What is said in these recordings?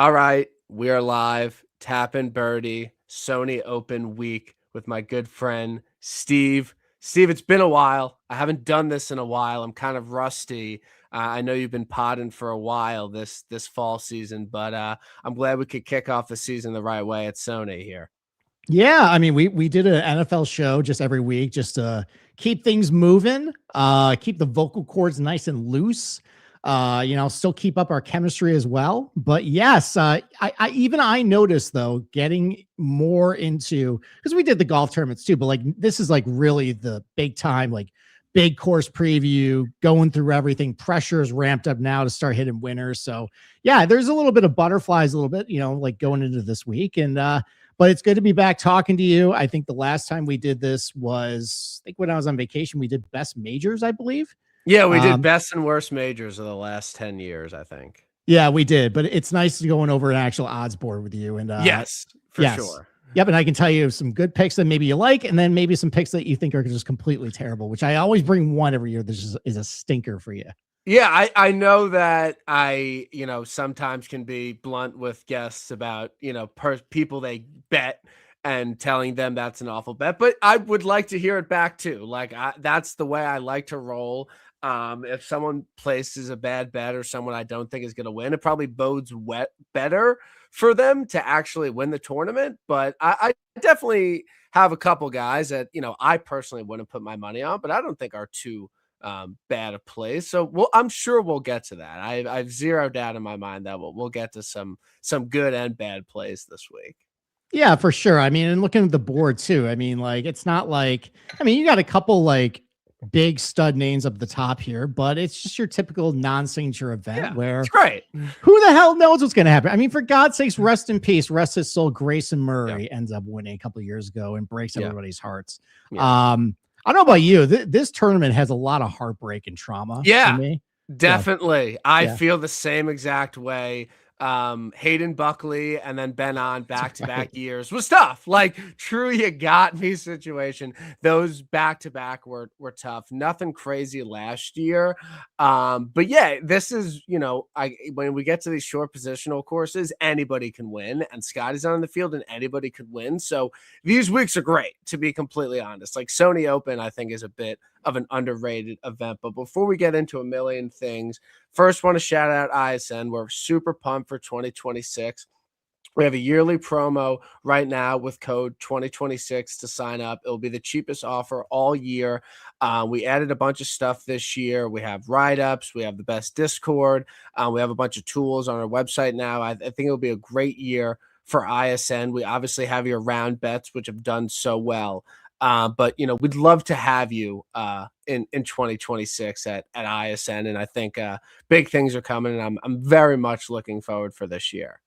All right, we are live. Tapping Birdie, Sony Open week with my good friend Steve. Steve, it's been a while. I haven't done this in a while. I'm kind of rusty. I know you've been podding for a while this fall season, but I'm glad we could kick off the season the right way at Sony here. Yeah, I mean, we did an NFL show just every week just to keep things moving, keep the vocal cords nice and loose, still keep up our chemistry as well. But yes, I noticed though, getting more into, because we did the golf tournaments too, but like this is like really the big time, like big course preview, going through everything. Pressure is ramped up now to start hitting winners. So yeah, there's a little bit of butterflies, a little bit, like going into this week. And but it's good to be back talking to you. I think the last time we did this was, I think when I was on vacation, we did best majors, I believe. Yeah, we did best and worst majors of the last 10 years, I think. Yeah, we did. But it's nice going over an actual odds board with you. And yes, for sure. Yep. And I can tell you some good picks that maybe you like, and then maybe some picks that you think are just completely terrible, which I always bring one every year. This is a stinker for you. Yeah, I know that I, sometimes can be blunt with guests about, people they bet and telling them that's an awful bet, but I would like to hear it back too. Like that's the way I like to roll. If someone places a bad bet or someone I don't think is going to win, it probably bodes better for them to actually win the tournament. But I definitely have a couple guys that, I personally wouldn't put my money on, but I don't think are too bad a place. So I'm sure we'll get to that. I've zero doubt in my mind that we'll get to some good and bad plays this week. Yeah, for sure. I mean, and looking at the board too, I mean, like, it's not like, I mean, you got a couple like big stud names up the top here, but it's just your typical non-signature event where it's great. Who the hell knows what's going to happen? I mean, for God's sakes, rest in peace, rest his soul. Grayson Murray ends up winning a couple of years ago and breaks everybody's hearts. I don't know about you. This tournament has a lot of heartbreak and trauma. Yeah, for me. definitely. I feel the same exact way. Hayden Buckley and then Ben on back-to-back years was tough. Like true, you got me situation. Those back-to-back were tough. Nothing crazy last year. But yeah, this is, when we get to these short positional courses, anybody can win, and Scotty's on the field and anybody could win. So these weeks are great, to be completely honest. Like Sony Open, I think, is a bit of an underrated event. But before we get into a million things, first want to shout out ISN. We're super pumped for 2026. We have a yearly promo right now with code 2026 to sign up. It'll be the cheapest offer all year. We added a bunch of stuff this year. We have write-ups. We have the best Discord. We have a bunch of tools on our website now. I think it'll be a great year for ISN. We obviously have your round bets, which have done so well. But we'd love to have you in 2026 at ISN, and I think big things are coming, and I'm very much looking forward for this year.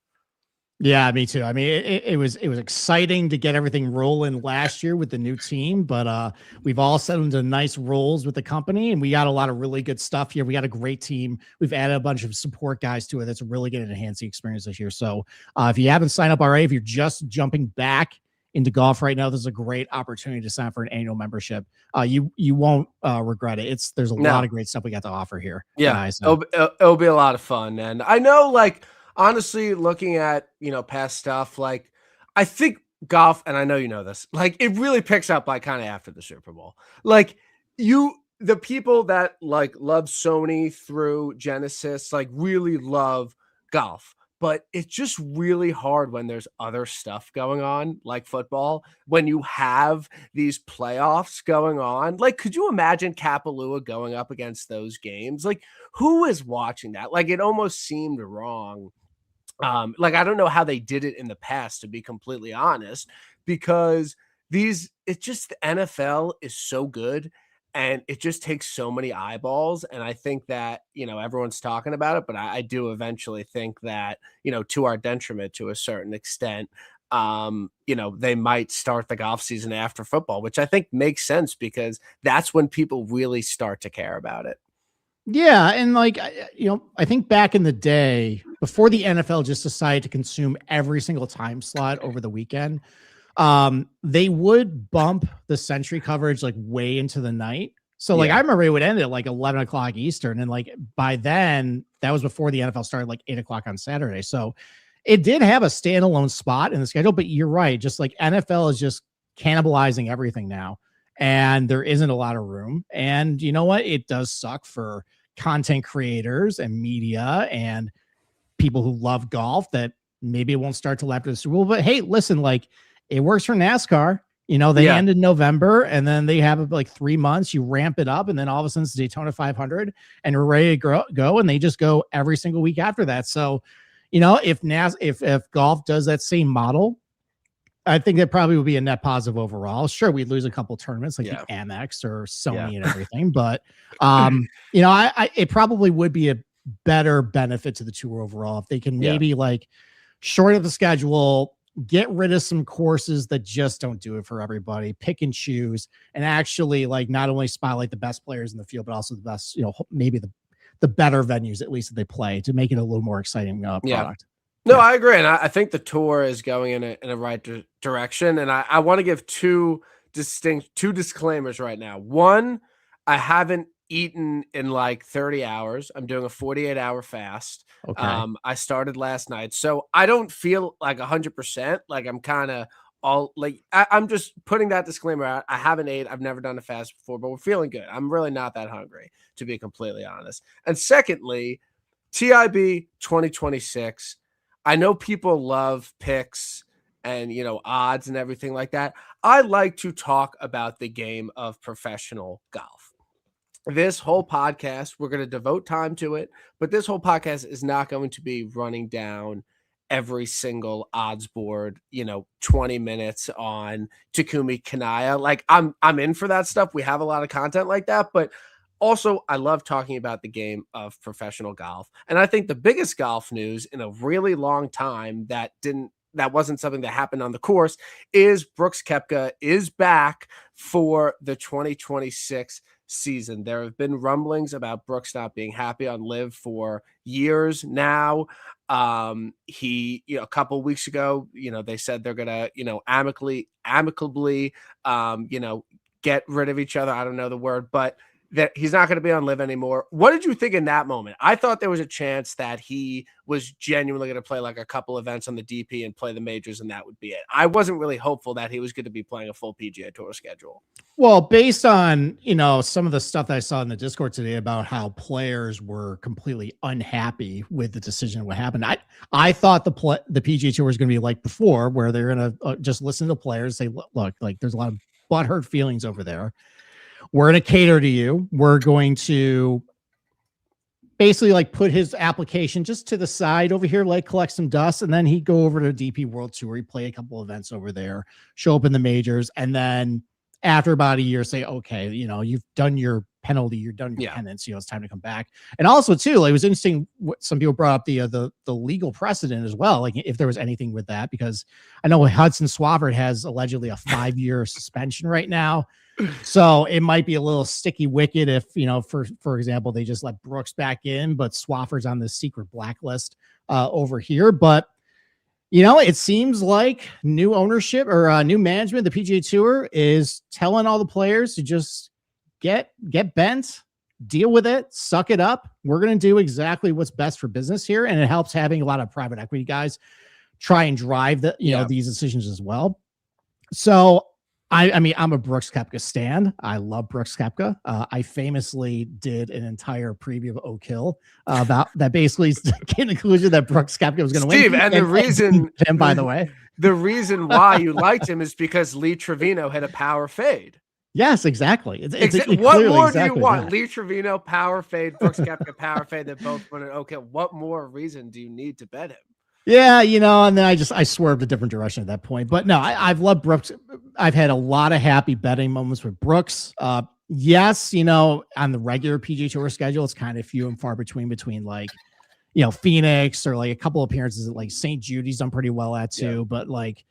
Yeah, me too. I mean, it was exciting to get everything rolling last year with the new team, but we've all settled into nice roles with the company, and we got a lot of really good stuff here. We got a great team. We've added a bunch of support guys to it. That's really going to enhance the experience this year. So if you haven't signed up already, if you're just jumping back into golf right now, this is a great opportunity to sign up for an annual membership. You won't regret it. There's a lot of great stuff we got to offer here. Yeah, it'll be a lot of fun. And I know, like, honestly, looking at, past stuff, like, I think golf, and I know you know this, like, it really picks up like kind of after the Super Bowl. Like the people that like love Sony through Genesis, like really love golf. But it's just really hard when there's other stuff going on, like football, when you have these playoffs going on. Like, could you imagine Kapalua going up against those games? Like, who is watching that? Like, it almost seemed wrong. Like, I don't know how they did it in the past, to be completely honest, because it's just the NFL is so good. And it just takes so many eyeballs. And I think that, everyone's talking about it, but I do eventually think that, to our detriment to a certain extent, they might start the golf season after football, which I think makes sense because that's when people really start to care about it. Yeah. And like, I think back in the day, before the NFL just decided to consume every single time slot over the weekend, they would bump the century coverage like way into the night. So like I remember it would end at like 11 o'clock Eastern. And like by then that was before the NFL started, like 8 o'clock on Saturday. So it did have a standalone spot in the schedule, but you're right. Just like NFL is just cannibalizing everything now, and there isn't a lot of room. And you know what? It does suck for content creators and media and people who love golf that maybe it won't start till after the Super Bowl. But hey, listen, like it works for NASCAR. You know, they end in November and then they have like 3 months. You ramp it up and then all of a sudden it's Daytona 500 and we're ready to go. And they just go every single week after that. So, you know, if golf does that same model, I think that probably would be a net positive overall. Sure, we'd lose a couple tournaments like the Amex or Sony and everything, but you know, it probably would be a better benefit to the tour overall if they can maybe like shorten the schedule, get rid of some courses that just don't do it for everybody, pick and choose, and actually like not only spotlight the best players in the field, but also the best, you know, maybe the better venues at least that they play to make it a little more exciting product. No, I agree. And I think the tour is going in a right direction. And I want to give two disclaimers right now. One, I haven't eaten in like 30 hours. I'm doing a 48-hour fast. Okay. I started last night. So I don't feel like 100%. Like I'm kind of all like, I'm just putting that disclaimer out. I haven't ate. I've never done a fast before, but we're feeling good. I'm really not that hungry, to be completely honest. And secondly, TIB 2026. I know people love picks and, you know, odds and everything like that. I like to talk about the game of professional golf. This whole podcast, we're going to devote time to it, but this whole podcast is not going to be running down every single odds board, you know, 20 minutes on Takumi Kanaya. Like I'm in for that stuff. We have a lot of content like that, but also, I love talking about the game of professional golf. And I think the biggest golf news in a really long time that wasn't something that happened on the course is Brooks Koepka is back for the 2026 season. There have been rumblings about Brooks not being happy on LIV for years now. He, you know, a couple of weeks ago, you know, they said they're gonna, you know, amicably, you know, get rid of each other. I don't know the word, but that he's not going to be on LIV anymore. What did you think in that moment? I thought there was a chance that he was genuinely going to play like a couple events on the DP and play the majors, and that would be it. I wasn't really hopeful that he was going to be playing a full PGA Tour schedule. Well, based on, you know, some of the stuff that I saw in the Discord today about how players were completely unhappy with the decision of what happened. I thought the PGA Tour was going to be like before, where they're going to just listen to players, say, look, like there's a lot of butthurt feelings over there. We're going to cater to you. We're going to basically like put his application just to the side over here, like collect some dust. And then he'd go over to DP World Tour. He'd play a couple events over there, show up in the majors. And then after about a year, say, okay, you know, you've done your penalty, you're done your penance, you know, it's time to come back. And also too, like, it was interesting what some people brought up the legal precedent as well. Like if there was anything with that, because I know Hudson Swafford has allegedly a 5-year suspension right now. So it might be a little sticky wicket if, you know, for example, they just let Brooks back in, but Swafford's on the secret blacklist over here. But, you know, it seems like new ownership or new management, the PGA Tour is telling all the players to just get bent, deal with it, suck it up. We're going to do exactly what's best for business here. And it helps having a lot of private equity guys try and drive the, you know, these decisions as well. So I mean, I'm a Brooks Koepka stan. I love Brooks Koepka. I famously did an entire preview of Oak Hill about that, basically came to the conclusion that Brooks Koepka was going to win. Steve, and the reason, him, by the way, the reason why you liked him is because Lee Trevino had a power fade. Yes, exactly. What more do you want? Lee Trevino, power fade, Brooks Koepka, power fade. That both won it. Okay, what more reason do you need to bet him? Yeah, you know, and then I swerved a different direction at that point. But no, I've loved Brooks. I've had a lot of happy betting moments with Brooks. Yes, you know, on the regular PGA Tour schedule, it's kind of few and far between like, you know, Phoenix or like a couple appearances at like St. Jude's done pretty well at too. Yeah. But like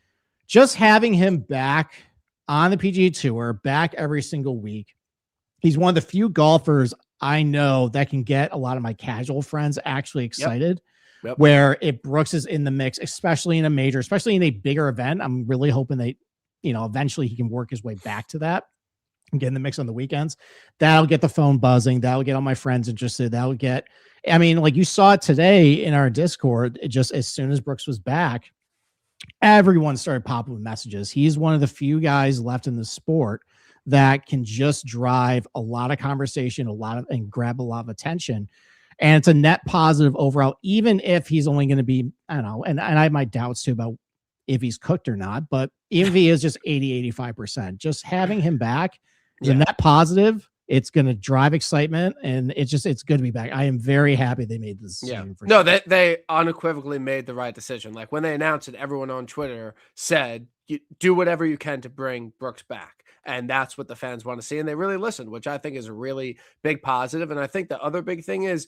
just having him back on the PGA Tour, back every single week. He's one of the few golfers I know that can get a lot of my casual friends actually excited. Yep. Where if Brooks is in the mix, especially in a major, especially in a bigger event, I'm really hoping that, you know, eventually he can work his way back to that. and get in the mix on the weekends. That'll get the phone buzzing. That'll get all my friends interested. That'll get, I mean, like you saw it today in our Discord, just as soon as Brooks was back, everyone started popping with messages. He's one of the few guys left in the sport that can just drive a lot of conversation, and grab a lot of attention. And it's a net positive overall, even if he's only going to be, I don't know, and I have my doubts too about if he's cooked or not, but even if he is just 85%, just having him back is a net positive. It's going to drive excitement, and it's good to be back. I am very happy they made this decision. No, they unequivocally made the right decision. Like when they announced it, everyone on Twitter said, do whatever you can to bring Brooks back. And that's what the fans want to see. And they really listened, which I think is a really big positive. And I think the other big thing is,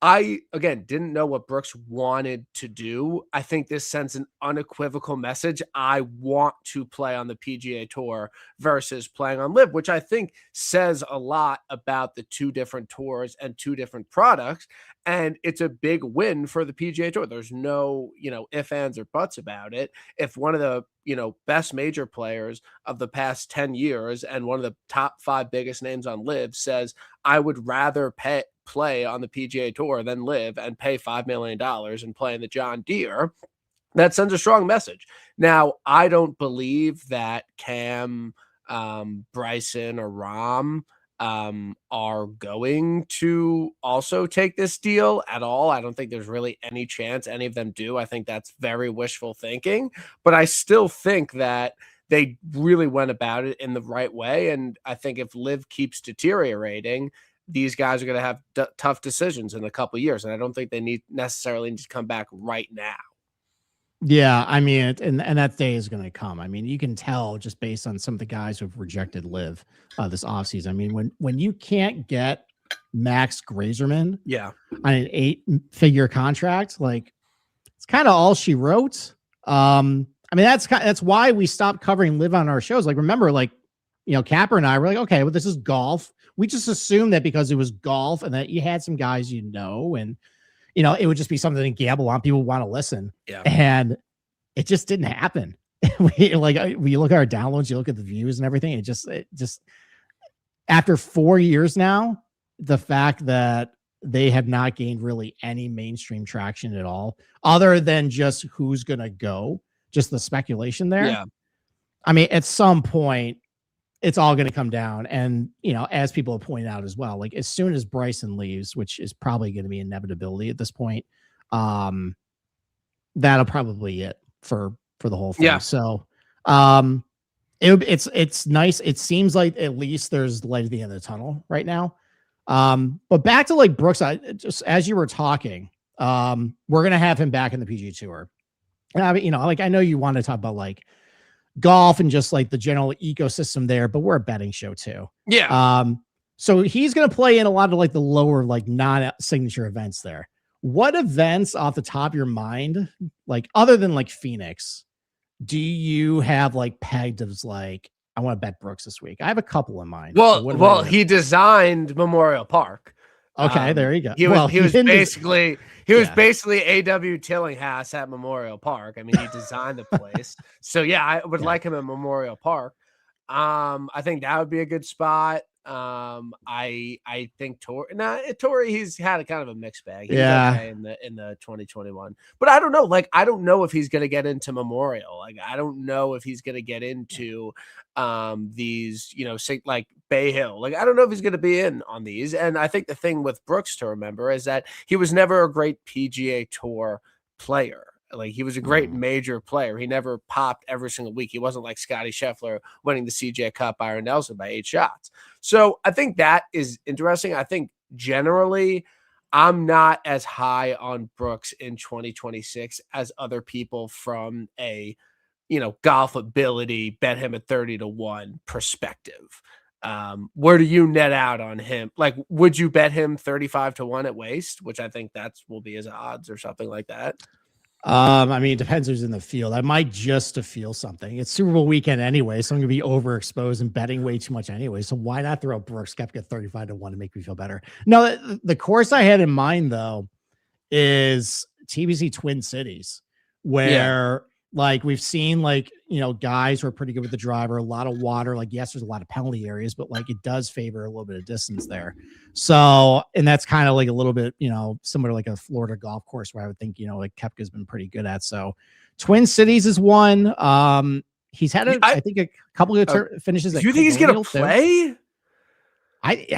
I, again, didn't know what Brooks wanted to do. I think this sends an unequivocal message. I want to play on the PGA Tour versus playing on LIV, which I think says a lot about the two different tours and two different products. And it's a big win for the PGA Tour. There's no, ifs, ands, or buts about it. If one of the, best major players of the past 10 years and one of the top 5 biggest names on LIV says, I would rather play on the PGA Tour than LIV and pay $5 million and play in the John Deere, that sends a strong message. Now, I don't believe that Cam, Bryson, or Rahm are going to also take this deal at all. I don't think there's really any chance any of them do. I think that's very wishful thinking, but I still think that they really went about it in the right way. And I think if LIV keeps deteriorating, these guys are going to have tough decisions in a couple of years. And I don't think they necessarily need to come back right now. Yeah, I mean, and that day is going to come. I mean, you can tell just based on some of the guys who've rejected LIV this offseason. I mean, when you can't get Max Grazerman on an 8-figure contract, like it's kind of all she wrote. I mean, that's why we stopped covering LIV on our shows. Like, remember, like, Capper and I were like, okay, well, this is golf. We just assumed that because it was golf and that you had some guys, and it would just be something to gamble on. People want to listen. Yeah. And it just didn't happen. We look at our downloads, you look at the views and everything. It just after 4 years now, the fact that they have not gained really any mainstream traction at all, other than just who's going to go, just the speculation there. Yeah. I mean, at some point, it's all going to come down. And, as people have pointed out as well, like as soon as Bryson leaves, which is probably going to be inevitability at this point, that'll probably it for the whole thing. Yeah. So, it's nice. It seems like at least there's light at the end of the tunnel right now. But back to like Brooks, just as you were talking, we're going to have him back in the PGA Tour. And I know you want to talk about like golf and just like the general ecosystem there, but we're a betting show too. Yeah. So he's going to play in a lot of like the lower, like non-signature events there. What events off the top of your mind, like other than like Phoenix, do you have like pegged as like, I want to bet Brooks this week? I have a couple in mind. Well, he designed Memorial Park. Okay, there you go. He was basically A.W. Tillinghast at Memorial Park. I mean, he designed the place. So yeah, I would like him at Memorial Park. I think that would be a good spot. I think Torrey, he's had a kind of a mixed bag. He's okay in the 2021, but I don't know. Like, I don't know if he's going to get into Memorial. Like, I don't know if he's going to get into these, like Bay Hill. Like, I don't know if he's going to be in on these. And I think the thing with Brooks to remember is that he was never a great PGA Tour player. Like, he was a great major player. He never popped every single week. He wasn't like Scotty Scheffler winning the CJ Cup, Byron Nelson by 8 shots. So I think that is interesting. I think generally I'm not as high on Brooks in 2026 as other people from a, golf ability, bet him at 30-1 perspective. Where do you net out on him? Like, would you bet him 35-1 at Waste, which I think will be his odds or something like that? I mean, it depends who's in the field. I might just to feel something. It's Super Bowl weekend anyway, so I'm gonna be overexposed and betting way too much anyway. So why not throw Brooks Kepka 35-1 to make me feel better? No, the course I had in mind though is TBC Twin Cities, where Like we've seen like, guys who are pretty good with the driver, a lot of water. Like, yes, there's a lot of penalty areas, but like it does favor a little bit of distance there. So, and that's kind of like a little bit, similar to like a Florida golf course where I would think, like Kepka's been pretty good at. So Twin Cities is one. He's had I think a couple of finishes. You think he's gonna play? He's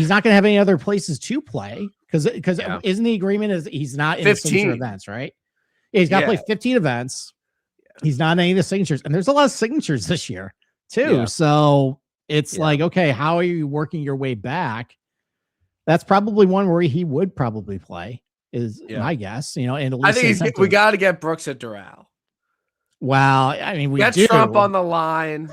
not going to have any other places to play because isn't the agreement is he's not in 15 the signature events, right? Yeah, he's got to play 15 events. He's not in any of the signatures, and there's a lot of signatures this year too. Yeah. So it's like, okay, how are you working your way back? That's probably one where he would probably play. Is my guess, and at least I think we got to get Brooks at Doral. Well, I mean, we get Trump on the line.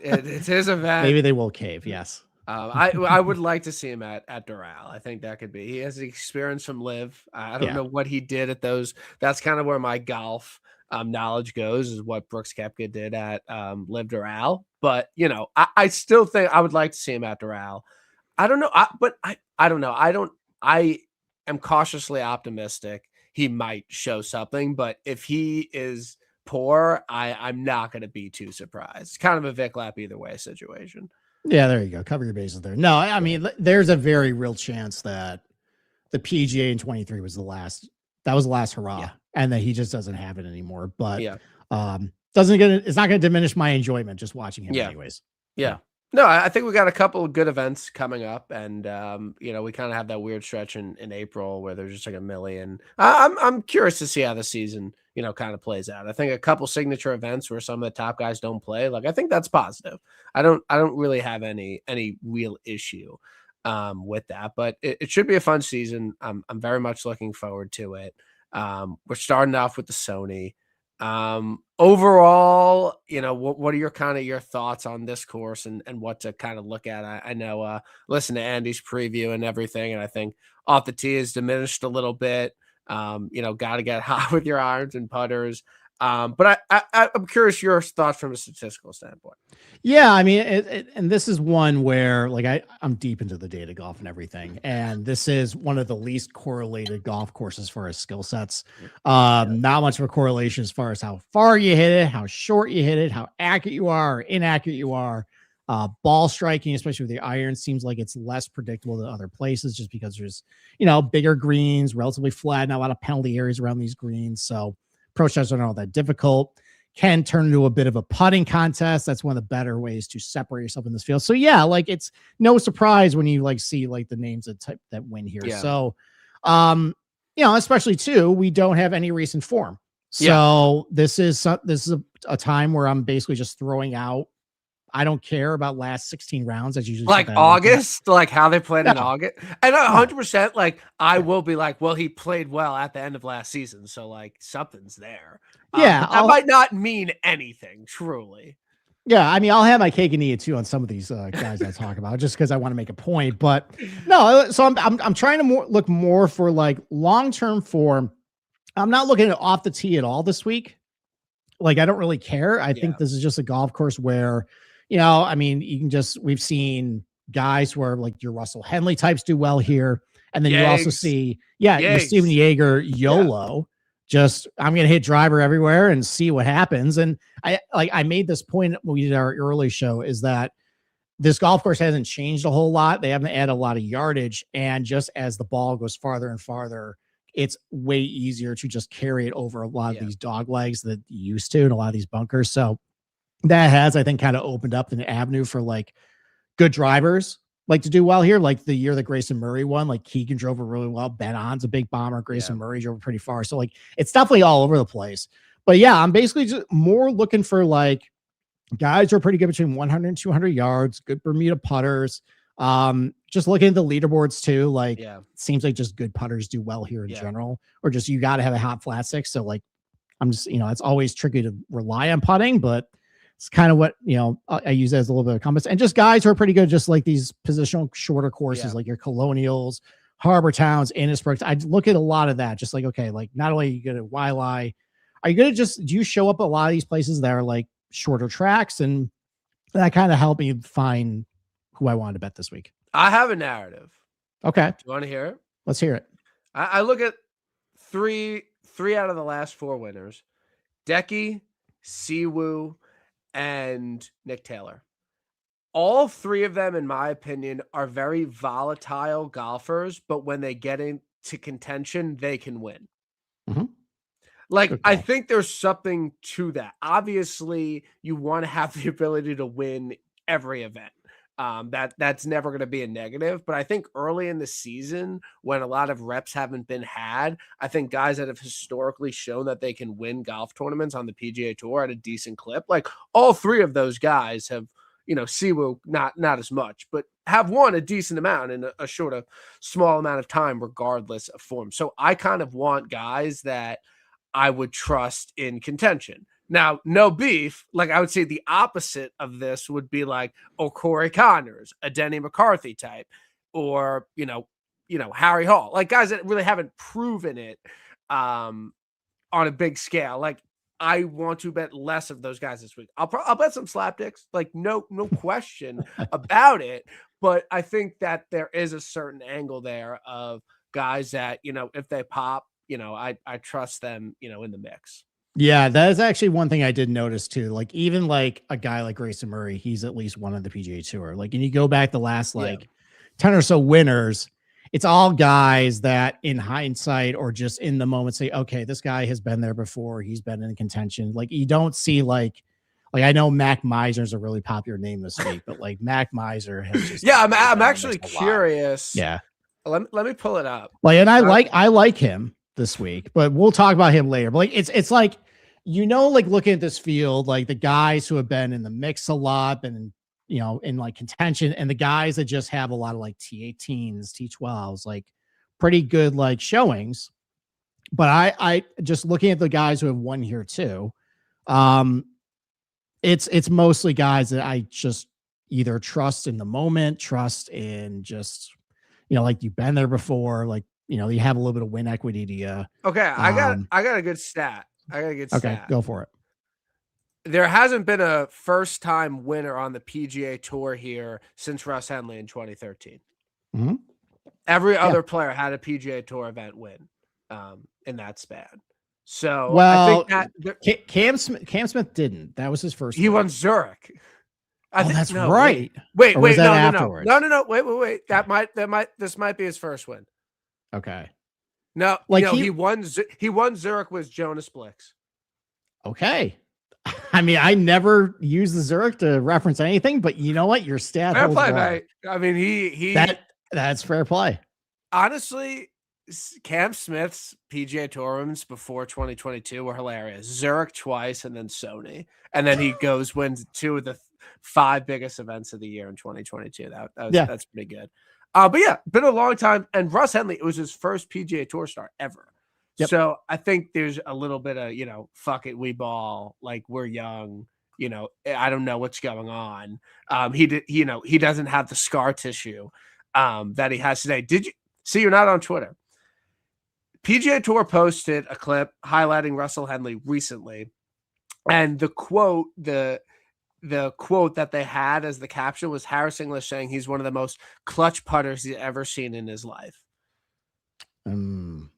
It's his event. Maybe they will cave. Yes. I would like to see him at Doral. I think that could be. He has the experience from Live. I don't know what he did at those. That's kind of where my golf knowledge goes, is what Brooks Koepka did at Live Doral. But I still think I would like to see him at Doral. I don't know, I don't know. I am cautiously optimistic he might show something, but if he is poor, I'm not going to be too surprised. It's kind of a Vic Lap either way situation. Yeah, there you go. Cover your bases there. No, I mean, there's a very real chance that the PGA in 23 was the last hurrah, and that he just doesn't have it anymore. But it's not going to diminish my enjoyment just watching him anyways. Yeah. No, I think we got a couple of good events coming up, and we kind of have that weird stretch in April where there's just like a million. I'm curious to see how the season kind of plays out. I think a couple signature events where some of the top guys don't play, like I think that's positive. I don't really have any real issue with that, but it should be a fun season. I'm very much looking forward to it. We're starting off with the Sony. Overall, what are your thoughts on this course and what to kind of look at? I know, listen to Andy's preview and everything, and I think off the tee is diminished a little bit. Got to get hot with your irons and putters. But I'm curious your thoughts from a statistical standpoint. Yeah, I mean, and this is one where like I'm deep into the data golf and everything, and this is one of the least correlated golf courses as far as skill sets. Not much of a correlation as far as how far you hit it, how short you hit it, how accurate you are, or inaccurate you are. Ball striking, especially with the iron, seems like it's less predictable than other places just because there's, bigger greens, relatively flat, not a lot of penalty areas around these greens. So approach shots are not all that difficult. Can turn into a bit of a putting contest. That's one of the better ways to separate yourself in this field. So yeah, like it's no surprise when you like see like the names that win here. Yeah. So, especially too, we don't have any recent form. So this is a time where I'm basically just throwing out. I don't care about last 16 rounds. That's usually like August, like how they played in August. And 100%, like I will be like, well, he played well at the end of last season. So like something's there. Yeah. That might not mean anything truly. Yeah. I mean, I'll have my cake and eat it too on some of these guys I talk about just because I want to make a point, but no, so I'm trying to look more for like long-term form. I'm not looking at off the tee at all this week. Like, I don't really care. I think this is just a golf course where, I mean, we've seen guys where like your Russell Henley types do well here. And then you also see, your Steven Yeager YOLO, just, I'm going to hit driver everywhere and see what happens. And I made this point when we did our early show is that this golf course hasn't changed a whole lot. They haven't added a lot of yardage. And just as the ball goes farther and farther, it's way easier to just carry it over a lot of these dog legs that you used to and a lot of these bunkers. So that has, I think, kind of opened up an avenue for like good drivers like to do well here. Like the year that Grayson Murray won, like Keegan drove it really well. Ben On's a big bomber. Grayson Murray drove it pretty far. So like, it's definitely all over the place, but yeah, I'm basically just more looking for like guys who are pretty good between 100 and 200 yards, good Bermuda putters. Just looking at the leaderboards too, like it seems like just good putters do well here in general, or just, you got to have a hot flat stick. So like, I'm just, it's always tricky to rely on putting, but it's kind of what, I use as a little bit of compass, and just guys who are pretty good, just like these positional shorter courses, like your Colonials, Harbor Towns, Innisbrook. I look at a lot of that. Just like, okay, like not only are you good at Waialae, are you going to do you show up at a lot of these places that are like shorter tracks? And that kind of helped me find who I wanted to bet this week. I have a narrative. Okay. Do you want to hear it? Let's hear it. I look at three out of the last four winners Decky, Siwoo, and Nick Taylor. All three of them, in my opinion, are very volatile golfers, but when they get into contention, they can win. Mm-hmm. Like, I think there's something to that. Obviously, you want to have the ability to win every event. That's never going to be a negative. But I think early in the season, when a lot of reps haven't been had, I think guys that have historically shown that they can win golf tournaments on the PGA Tour at a decent clip, like all three of those guys have, Siwoo not as much, but have won a decent amount in a small amount of time, regardless of form. So I kind of want guys that I would trust in contention. Now, no beef. Like, I would say the opposite of this would be like Corey Connors, a Denny McCarthy type, or Harry Hall, like guys that really haven't proven it on a big scale. Like, I want to bet less of those guys this week. I'll bet some slapdicks, like no question about it. But I think that there is a certain angle there of guys that if they pop, I trust them, in the mix. Yeah, that is actually one thing I did notice too. Like, even like a guy like Grayson Murray, he's at least won on the PGA Tour. Like, and you go back the last 10 or so winners, it's all guys that in hindsight or just in the moment say, okay, this guy has been there before. He's been in contention. Like, you don't see like I know Mac Miser is a really popular name this week, but like Mac Miser has just I'm actually curious. Yeah. Let me pull it up. Like, and I like him this week, but we'll talk about him later. But like, it's like, like looking at this field, like the guys who have been in the mix a lot and, in like contention, and the guys that just have a lot of like T18s, T12s, like pretty good like showings. But I just looking at the guys who have won here too. It's mostly guys that I just either trust in the moment, trust in just, like you've been there before, like, you have a little bit of win equity to you. Okay. I got a good stat. Okay, go for it. There hasn't been a first-time winner on the PGA Tour here since Russ Henley in 2013. Mm-hmm. Every other player had a PGA Tour event win in that span. So, well, I think that Cam Smith didn't. That was his first. He won Zurich. That's right. Wait, no. Wait. This might be his first win. Okay. No, like he won Zurich with Jonas Blix. Okay. I mean, I never used the Zurich to reference anything, but you know what? Your stat fair holds play, well. mate. I mean, that's fair play. Honestly, Cam Smith's PGA Tour wins before 2022 were hilarious. Zurich twice, and then Sony, and then he wins 2 of the 5 biggest events of the year in 2022. That's pretty good. But yeah, been a long time. And Russ Henley, it was his first PGA Tour start ever. Yep. So I think there's a little bit of, fuck it, we ball, like we're young, I don't know what's going on. He doesn't have the scar tissue that he has today. Did you see? You're not on Twitter. PGA Tour posted a clip highlighting Russell Henley recently, and the quote that they had as the caption was Harris English saying he's one of the most clutch putters he's ever seen in his life.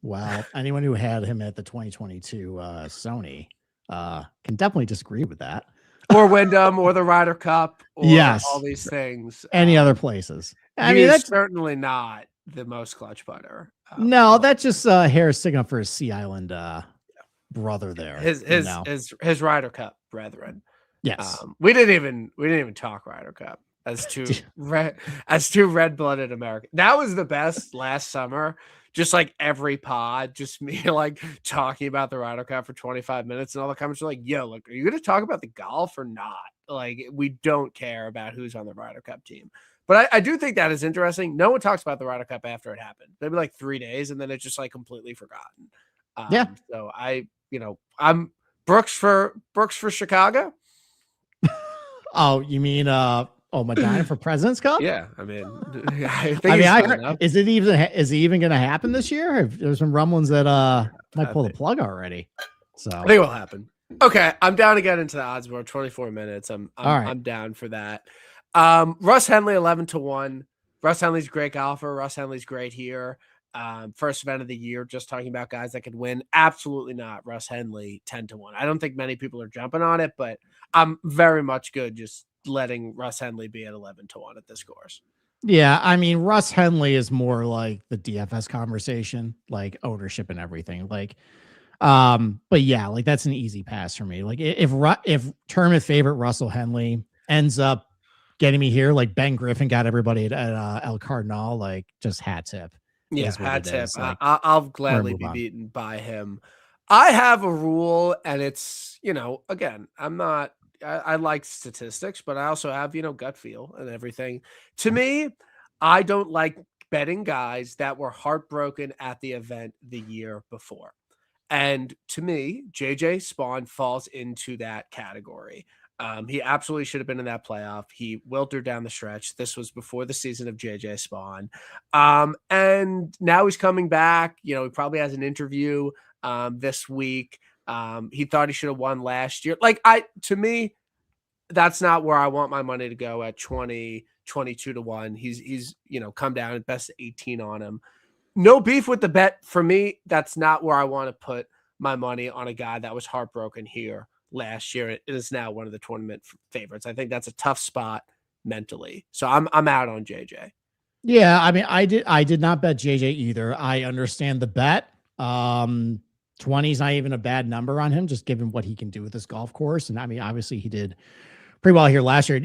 Well, anyone who had him at the 2022 Sony can definitely disagree with that. Or Wyndham, or the Ryder Cup, or all these things. Any other places. I mean, that's certainly not the most clutch putter. No, that's just Harris sticking up for his Sea Island brother there. His Ryder Cup brethren. Yes. We didn't even talk Ryder Cup as two red-blooded Americans. That was the best last summer. Just like every pod, just me like talking about the Ryder Cup for 25 minutes, and all the comments are like, yo, look, are you going to talk about the golf or not? Like, we don't care about who's on the Ryder Cup team. But I do think that is interesting. No one talks about the Ryder Cup after it happened. Maybe like 3 days, and then it's just like completely forgotten. So I'm Brooks for Chicago. Oh, you mean Medina for President's Cup? Yeah, I mean, is it even going to happen this year? There's some rumblings that might pull the plug already. So I think it will happen. Okay, I'm down to get into the odds board. 24 minutes. I'm down for that. Russ Henley 11-1. Russ Henley's a great golfer. Russ Henley's great here. First event of the year, just talking about guys that could win. Absolutely not. Russ Henley, 10-1. I don't think many people are jumping on it, but I'm very much good just letting Russ Henley be at 11-1 at this course. Yeah, I mean, Russ Henley is more like the DFS conversation, like ownership and everything. Like, but yeah, like that's an easy pass for me. Like if tournament favorite Russell Henley ends up getting me here, like Ben Griffin got everybody at El Cardinal, like just hat tip. Yeah, Is what hat it tip. is. Like, I'll we're gonna gladly move be on. beaten by him. I have a rule, and it's, again, I'm not, I like statistics, but I also have, gut feel and everything. To me, I don't like betting guys that were heartbroken at the event the year before. And to me, JJ Spawn falls into that category. He absolutely should have been in that playoff. He wilted down the stretch. This was before the season of JJ Spawn. And now he's coming back. He probably has an interview this week. He thought he should have won last year. To me, that's not where I want my money to go at 22-1. He's come down at best 18 on him. No beef with the bet for me. That's not where I want to put my money on a guy that was heartbroken here last year. It is now one of the tournament favorites. I think that's a tough spot mentally. So I'm out on JJ. Yeah, I mean, I did not bet JJ either. I understand the bet. 20 is not even a bad number on him, just given what he can do with this golf course. And I mean, obviously he did pretty well here last year.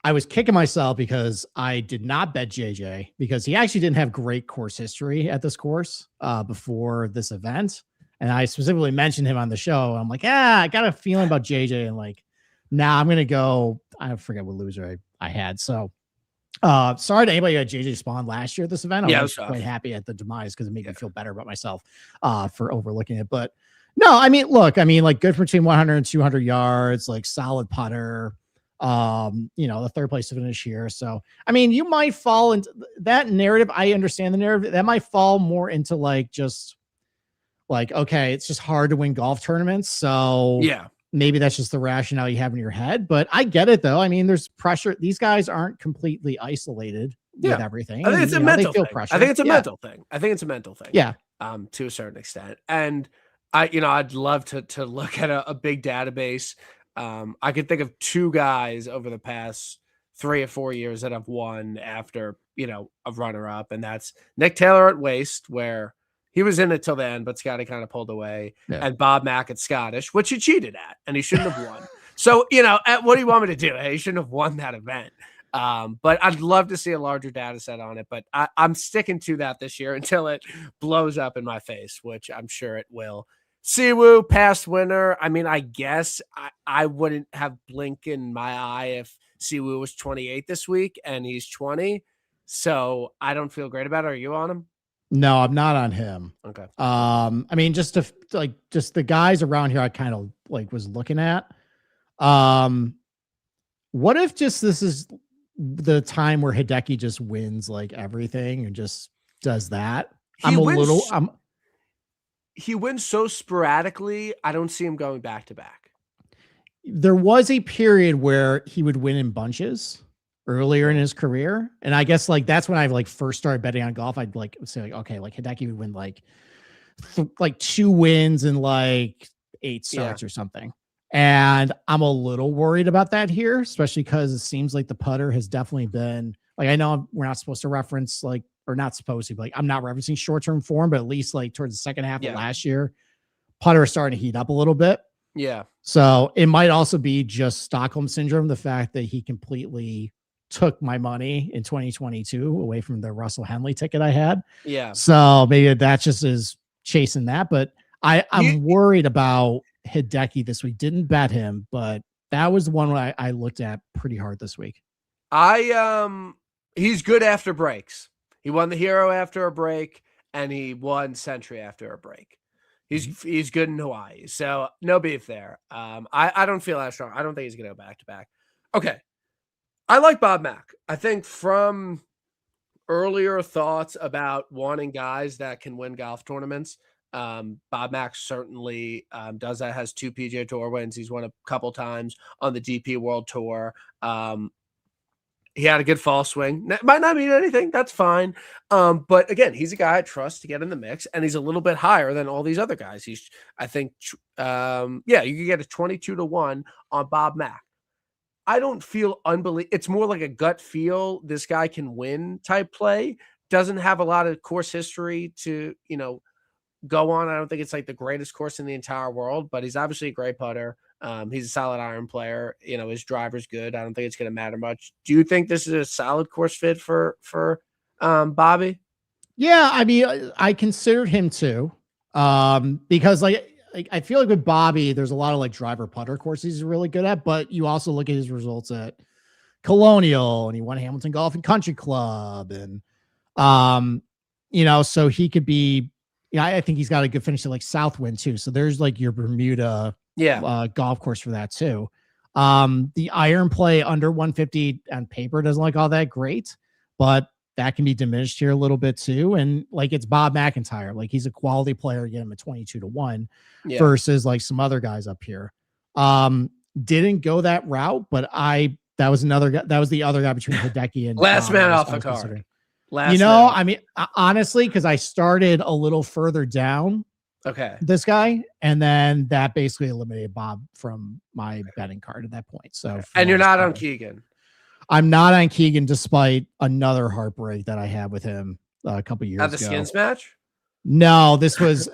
I was kicking myself because I did not bet JJ because he actually didn't have great course history at this course before this event. And I specifically mentioned him on the show. I'm like, I got a feeling about JJ. And like, now I'm going to go. I forget what loser I had. So sorry to anybody who had JJ Spawn last year at this event. I was quite happy at the demise because it made me feel better about myself for overlooking it. But no, I mean, look, like good for between 100 and 200 yards, like solid putter. The third place finish here. So, I mean, you might fall into that narrative. I understand the narrative. That might fall more into okay, it's just hard to win golf tournaments. So yeah, maybe that's just the rationale you have in your head, but I get it though. I mean, there's pressure. These guys aren't completely isolated with everything. I think it's a mental thing. Pressure. I think it's a mental thing. Yeah. To a certain extent. And I'd love to look at a big database. I could think of two guys over the past 3 or 4 years that have won after, a runner up. And that's Nick Taylor at Waste, where he was in it till the end, but Scotty kind of pulled away, and Bob Mack at Scottish, which he cheated at, and he shouldn't have won. So, what do you want me to do? Hey, he shouldn't have won that event. But I'd love to see a larger data set on it, but I'm sticking to that this year until it blows up in my face, which I'm sure it will. Siwoo, past winner. I mean, I guess I wouldn't have blink in my eye if Siwoo was 28 this week and he's 20. So I don't feel great about it. Are you on him? No, I'm not on him. Okay. I mean, just the guys around here I kind of was looking at. What if just this is the time where Hideki just wins everything and just does that? He wins so sporadically. I don't see him going back to back. There was a period where he would win in bunches earlier in his career. And I guess that's when I first started betting on golf. I'd say okay, Hideki would win 2 wins and 8 starts or something. And I'm a little worried about that here, especially because it seems like the putter has definitely been I know we're not supposed to reference or not supposed to, but I'm not referencing short-term form, but at least towards the second half of last year, putter is starting to heat up a little bit. Yeah. So it might also be just Stockholm syndrome, the fact that he completely took my money in 2022 away from the Russell Henley ticket I had. Yeah. So maybe that just is chasing that, but I'm worried about Hideki this week. Didn't bet him, but that was the one I looked at pretty hard this week. He's good after breaks. He won the Hero after a break, and he won Century after a break. He's good in Hawaii, so no beef there. I don't feel that strong. I don't think he's going to go back to back. Okay. I like Bob Mack. I think from earlier thoughts about wanting guys that can win golf tournaments, Bob Mack certainly does that, has 2 PGA Tour wins. He's won a couple times on the DP World Tour. He had a good fall swing. Might not mean anything. That's fine. But again, he's a guy I trust to get in the mix, and he's a little bit higher than all these other guys. He's, I think, yeah, you could get a 22-1 on Bob Mack. I don't feel unbelievable. It's more like a gut feel. This guy can win type play. Doesn't have a lot of course history to, go on. I don't think it's like the greatest course in the entire world, but he's obviously a great putter. He's a solid iron player. His driver's good. I don't think it's going to matter much. Do you think this is a solid course fit for Bobby? Yeah, I mean, I considered him too, because like I feel like with Bobby, there's a lot of like driver putter courses he's really good at, but you also look at his results at Colonial, and he won Hamilton Golf and Country Club, and so he could be. Yeah, I think he's got a good finish at like Southwind too. So there's like your Bermuda golf course for that too. The iron play under 150 on paper doesn't look all that great, but that can be diminished here a little bit too. And like it's Bob McIntyre, like he's a quality player, get him at 22-1 versus like some other guys up here. Didn't go that route, but that was another guy. That was the other guy between Hideki and last man off the card. I mean, honestly, because I started a little further down. Okay. This guy, and then that basically eliminated Bob from my betting card at that point. So, and you're not on Keegan. I'm not on Keegan, despite another heartbreak that I had with him a couple years ago. At the skins match? No, this was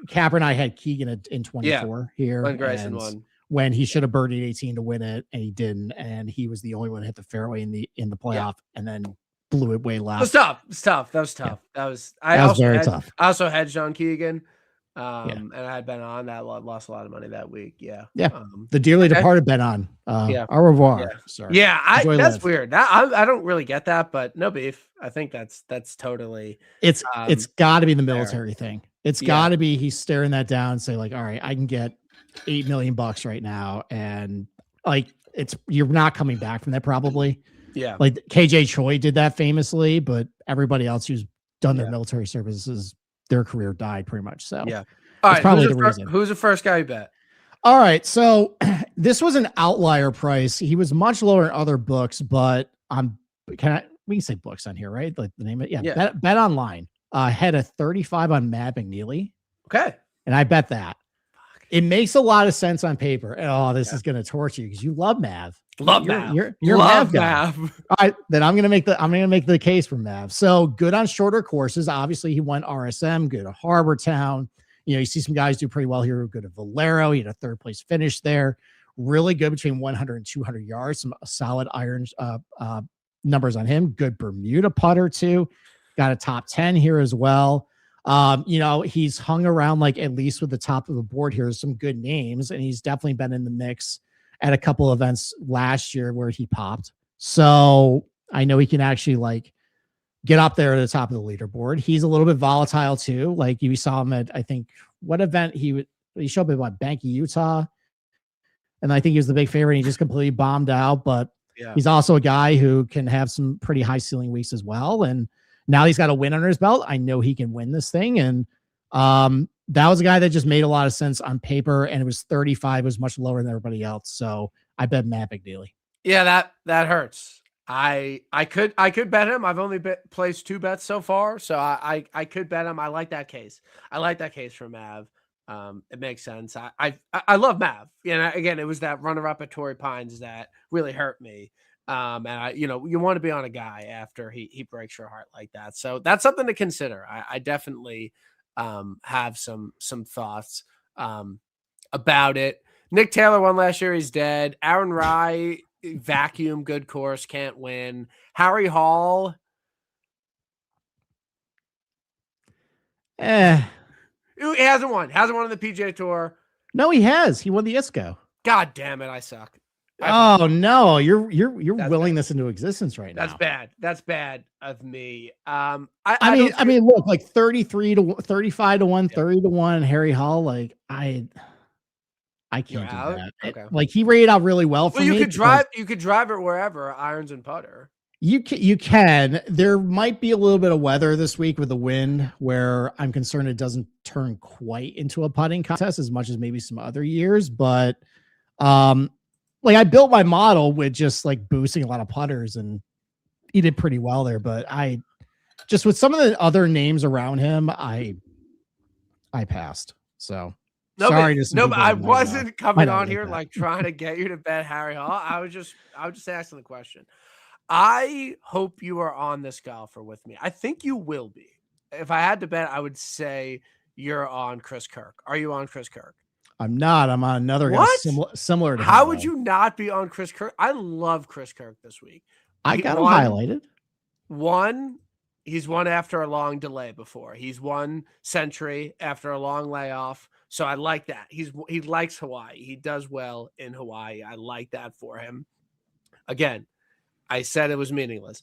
Capper and I had Keegan in 24 here. When Grayson won. When he should have birdied 18 to win it, and he didn't, and he was the only one to hit the fairway in the playoff, and then blew it way left. It was tough. That was tough. Yeah. That was very tough. I also hedged on Keegan. And I had been on that, lost a lot of money that week. Yeah. The dearly departed Ben on. Au revoir. Sorry. That's weird. I don't really get that, but no beef. I think that's totally. It's got to be the military thing. It's got to be he's staring that down and say like, all right, I can get $8 million right now, and like you're not coming back from that probably. Yeah, like KJ Choi did that famously, but everybody else who's done their military services, their career died pretty much. So all right, probably the reason. Who's the first guy you bet? All right, so this was an outlier price. He was much lower in other books, but we can say books on here, right? Like the name of it. Bet online had a 35 on Matt McNeely. Okay, and I bet that. It makes a lot of sense on paper. Oh, this is going to torture you because you love Mav. Mav. You're Mav guy. All right, then I'm going to make the case for Mav. So good on shorter courses. Obviously, he won RSM. Good at Harbor Town. You see some guys do pretty well here. Good at Valero. He had a third place finish there. Really good between 100 and 200 yards. Some solid iron numbers on him. Good Bermuda putter too. Got a top 10 here as well. He's hung around like at least with the top of the board here, some good names, and he's definitely been in the mix at a couple events last year where he popped. So I know he can actually like get up there at the top of the leaderboard. He's a little bit volatile too. Like you saw him at, I think what event he showed up at what, Banky, Utah. And I think he was the big favorite. And he just completely bombed out, but he's also a guy who can have some pretty high ceiling weeks as well. And now he's got a win under his belt. I know he can win this thing. And that was a guy that just made a lot of sense on paper. And it was 35. It was much lower than everybody else. So I bet Matt McNeely. Yeah, that hurts. I could bet him. I've only placed 2 bets so far. So I could bet him. I like that case. I like that case for Mav. It makes sense. I love Mav. Again, it was that runner up at Torrey Pines that really hurt me. And you want to be on a guy after he breaks your heart like that. So that's something to consider. I definitely have some thoughts about it. Nick Taylor won last year. He's dead. Aaron Rye, vacuum, good course, can't win. Harry Hall. He hasn't won. Hasn't won on the PGA Tour. No, he has. He won the ISCO. God damn it, I suck. Oh no, you're willing this into existence right now. That's bad. That's bad of me. I mean, look, like 33 to 35 to 1, 30 to 1, Harry Hall. Like I can't do that. Okay. Like he rated out really well for me. You could drive it wherever, irons and putter. You can. There might be a little bit of weather this week with the wind where I'm concerned it doesn't turn quite into a putting contest as much as maybe some other years, but like I built my model with just like boosting a lot of putters, and he did pretty well there. But I just with some of the other names around him, I passed. So sorry to some no, but people I that wasn't might coming not on like here that. like trying to get you to bet Harry Hall. I was just asking the question. I hope you are on this golfer with me. I think you will be. If I had to bet, I would say you're on Chris Kirk. Are you on Chris Kirk? I'm not. I'm on another guy What? similar to him. How would you not be on Chris Kirk? I love Chris Kirk this week. I got him highlighted. He's won after a long delay before. He's won Century after a long layoff. So I like that. He likes Hawaii. He does well in Hawaii. I like that for him. Again, I said it was meaningless.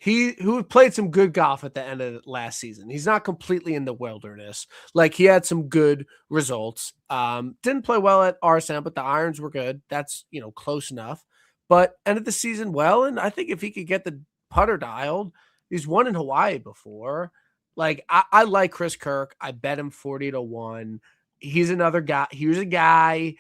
Who played some good golf at the end of last season. He's not completely in the wilderness. Like, he had some good results. Didn't play well at RSM, but the irons were good. That's, close enough. But ended the season well, and I think if he could get the putter dialed, he's won in Hawaii before. Like, I like Chris Kirk. I bet him 40-1. He's another guy. Here's a guy.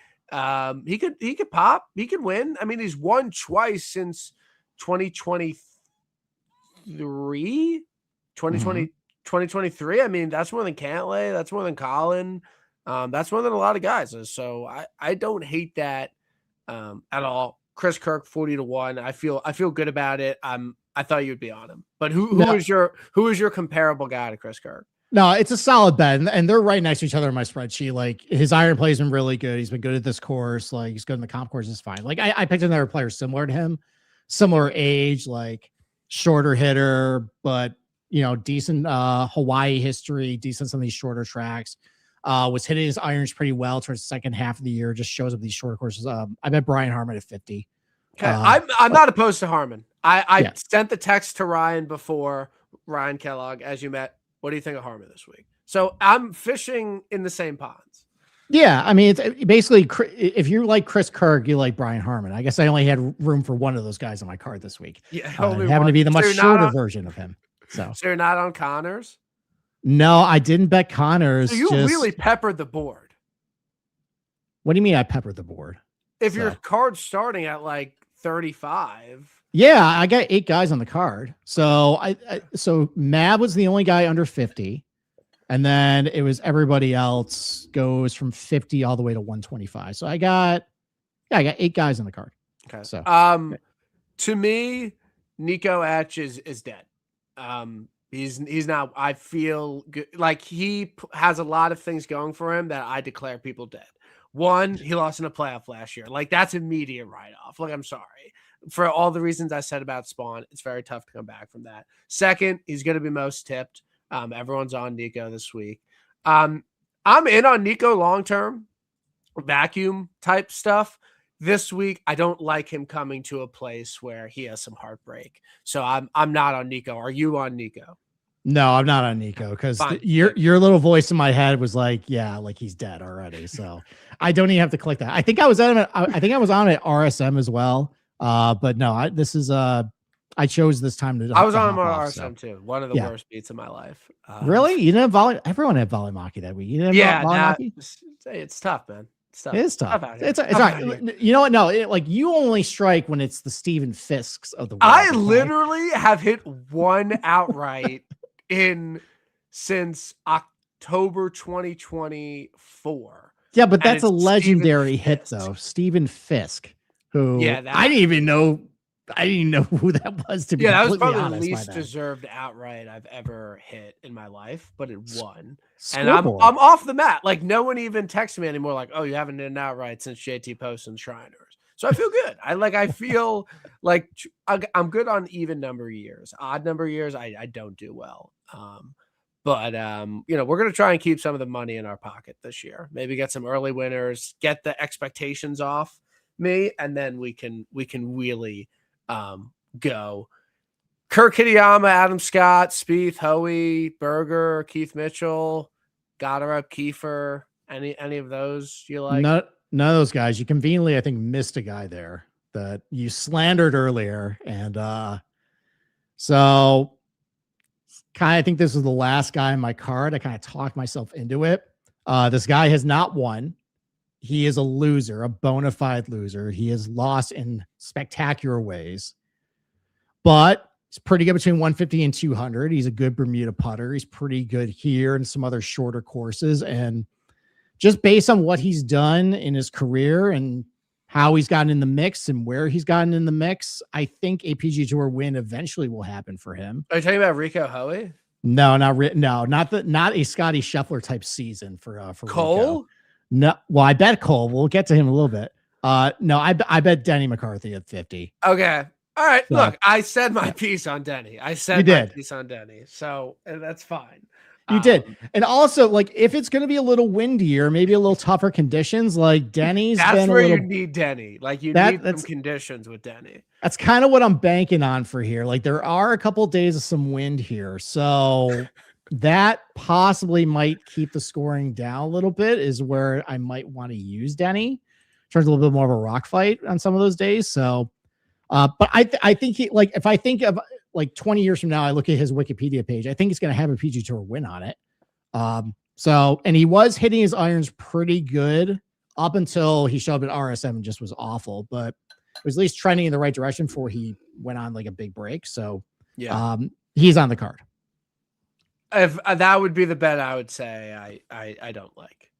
He could pop. He could win. I mean, he's won twice since 2023. 2023. I mean, that's more than Cantlay. That's more than Colin. That's more than a lot of guys. So I don't hate that at all. Chris Kirk 40-1. I feel good about it. I thought you'd be on him. But who is your comparable guy to Chris Kirk? No, it's a solid bet, and they're right next to each other in my spreadsheet. Like, his iron play has been really good. He's been good at this course. Like, he's good in the comp course. It's fine. Like, I picked another player similar to him, similar age, like shorter hitter, but decent Hawaii history, decent some of these shorter tracks. Was hitting his irons pretty well towards the second half of the year. Just shows up these shorter courses. I bet Brian Harman at 50. Okay, I'm not opposed to Harman. I sent the text to Ryan before, Ryan Kellogg, as you met. What do you think of Harman this week? So I'm fishing in the same ponds. Yeah, I mean, it's basically, if you like Chris Kirk, you like Brian Harman. I guess I only had room for one of those guys on my card this week. Yeah, having to be the much shorter version of him. So you're not on Connors? No, I didn't bet Connors. So you really peppered the board. What do you mean I peppered the board? If your card's starting at like 35. Yeah, I got 8 guys on the card. So so Mab was the only guy under 50. And then it was everybody else goes from 50 all the way to 125. So I got 8 guys on the card. Okay. So to me, Nico Etch is dead. He's not. I feel good. Like, he has a lot of things going for him that I declare people dead. One, he lost in a playoff last year. Like, that's immediate write-off. Like, I'm sorry. For all the reasons I said about Spawn, it's very tough to come back from that. Second, he's going to be most tipped. Everyone's on Nico this week. I'm in on Nico long-term, vacuum type stuff. This week, I don't like him coming to a place where he has some heartbreak. So I'm not on Nico. Are you on Nico? No, I'm not on Nico, because your little voice in my head was like, yeah, like he's dead already. So I don't even have to click that. I think I was on it. I think I was on it RSM as well. But no, I chose this time to. I was on RSM too. One of the worst beats of my life. Really? You didn't have volley? Everyone had volley maki that week. You didn't have volley maki? It's tough, man. It's tough. It is tough. It's all right. You know what? No, like, you only strike when it's the Steven Fisks of the world. I literally have hit one outright since October 2024. Yeah, but that's a legendary hit, though. Steven Fisk, who I didn't even know who that was, to be that was completely probably honest. the least deserved outright I've ever hit in my life, but it won. And I'm off the mat. Like, no one even texts me anymore like, oh, you haven't hit an outright since JT posted Shriners. So I feel good. I feel like I'm good on even number years. Odd number years, I don't do well. But we're going to try and keep some of the money in our pocket this year. Maybe get some early winners, get the expectations off me, and then we can really go. Kirk Hitayama, Adam Scott, Spieth, Hoey, Berger, Keith Mitchell, Goddard, Kiefer. Any of those you like? None of those guys. You conveniently, I think, missed a guy there that you slandered earlier, and so I think this is the last guy in my card. I kind of talked myself into it. This guy has not won. he is a loser, a bona fide loser. He has lost in spectacular ways, but he's pretty good between 150 and 200. He's a good Bermuda putter. He's pretty good here and some other shorter courses. And just based on what he's done in his career and how he's gotten in the mix and where he's gotten in the mix, I think a PGA Tour win eventually will happen for him. Are you talking about Rico Hoey? No, not a Scotty Scheffler type season for Cole. Rico. No, well, I bet Cole. We'll get to him a little bit. No, I bet Denny McCarthy at 50. Okay. All right. So, look, I said my piece on Denny. Piece on Denny. So that's fine. You did. And also, like, if it's going to be a little windier, maybe a little tougher conditions, like Denny's that's where you need Denny. Like, you need some conditions with Denny. That's kind of what I'm banking on for here. Like, there are a couple of days of some wind here. So that possibly might keep the scoring down a little bit, is where I might want to use Denny. Turns a little bit more of a rock fight on some of those days. So, but I think he, like, if I think of like 20 years from now, I look at his Wikipedia page, I think he's going to have a PGA Tour win on it. So, and he was hitting his irons pretty good up until he showed up at RSM and just was awful, but it was at least trending in the right direction before he went on like a big break. So yeah, he's on the card. If that would be the bet, I would say I don't like.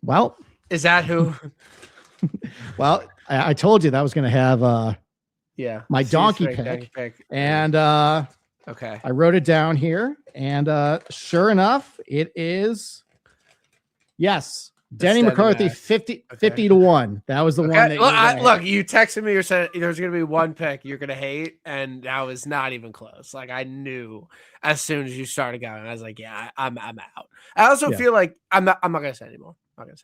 Well, is that who? Well, I told you that was going to have, my donkey pick. And okay, I wrote it down here, and sure enough, it is Denny McCarthy 50 to 1. That was the one that look, you texted me, you said there's gonna be one pick you're gonna hate, and that was not even close. Like, I knew as soon as you started going, I was like, yeah, I'm out. I also feel like I'm not gonna say anymore. It's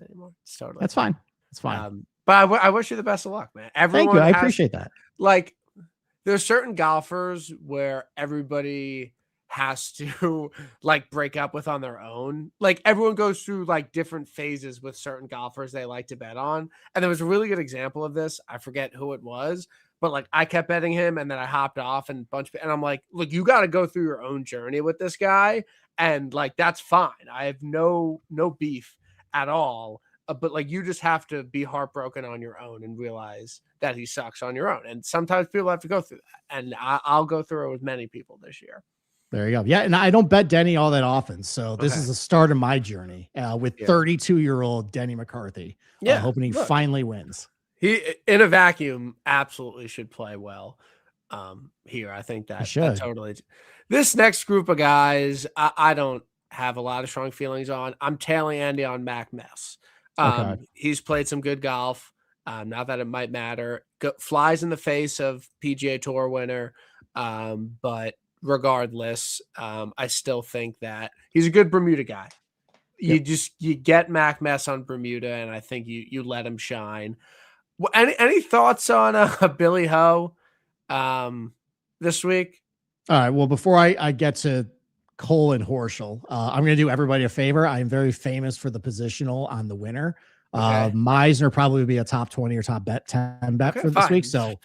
totally that's fine. It's fine. But I wish you the best of luck, man. Thank you. I appreciate that. Like, there's certain golfers where everybody has to like break up with on their own. Like, everyone goes through like different phases with certain golfers they like to bet on. And there was a really good example of this. I forget who it was, but like, I kept betting him, and then I hopped off and and I'm like, look, you got to go through your own journey with this guy. And like, that's fine. I have no beef at all. But like, you just have to be heartbroken on your own and realize that he sucks on your own. And sometimes people have to go through that. And I'll go through it with many people this year. There you go. Yeah. And I don't bet Denny all that often. So this is the start of my journey with 32-year-old Denny McCarthy. Yeah. Hoping he finally wins. He, in a vacuum, absolutely should play well here. I think that totally. This next group of guys, I don't have a lot of strong feelings on. I'm tailing Andy on Mac Mess. He's played some good golf. Not that it might matter. Flies in the face of PGA Tour winner. But regardless, I still think that he's a good Bermuda guy. Yep. You get Mac Mess on Bermuda, and I think you let him shine. Any thoughts on Billy Ho this week? All right. Well, before I get to Cole and Horschel, I'm going to do everybody a favor. I am very famous for the positional on the winner. Meisner probably would be a top 20 or top 10 bet for this week. So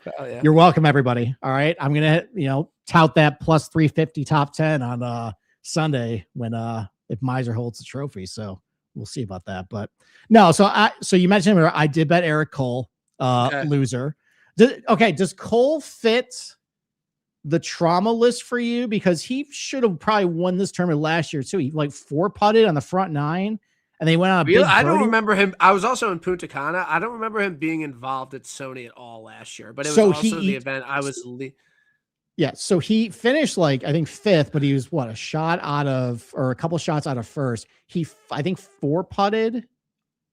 you're welcome, everybody. All right. I'm going to, tout that plus 350 top 10 on Sunday when if Meisner holds the trophy. So we'll see about that. But no, so you mentioned him. I did bet Eric Cole, loser. Does Cole fit the trauma list for you? Because he should have probably won this tournament last year too. He like 4-putted on the front 9, and they went on a big I don't remember him. I was also in Punta Cana. I don't remember him being involved at Sony at all last year, but it was also the event I was. Yeah, so he finished like, I think 5th, but he was a shot out of, or a couple shots out of first. He, I think 4-putted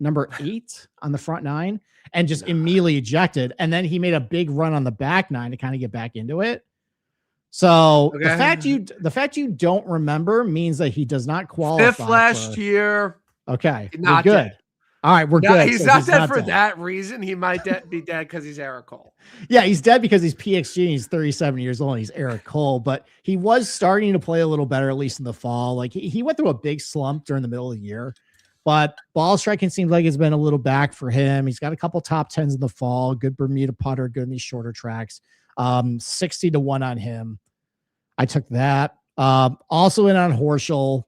number 8 on the front 9 and just immediately ejected. And then he made a big run on the back 9 to kind of get back into it. So the fact you don't remember means that he does not qualify. 5th last year. Okay, not good. Dead. All right, we're good. He's not dead for that reason. He might be dead because he's Eric Cole. Yeah, he's dead because he's PXG and he's 37 years old and he's Eric Cole. But he was starting to play a little better, at least in the fall. Like he went through a big slump during the middle of the year. But ball striking seems like it's been a little back for him. He's got a couple top 10s in the fall. Good Bermuda putter, good in these shorter tracks. 60 to 1 on him. I took that. Also in on Horschel,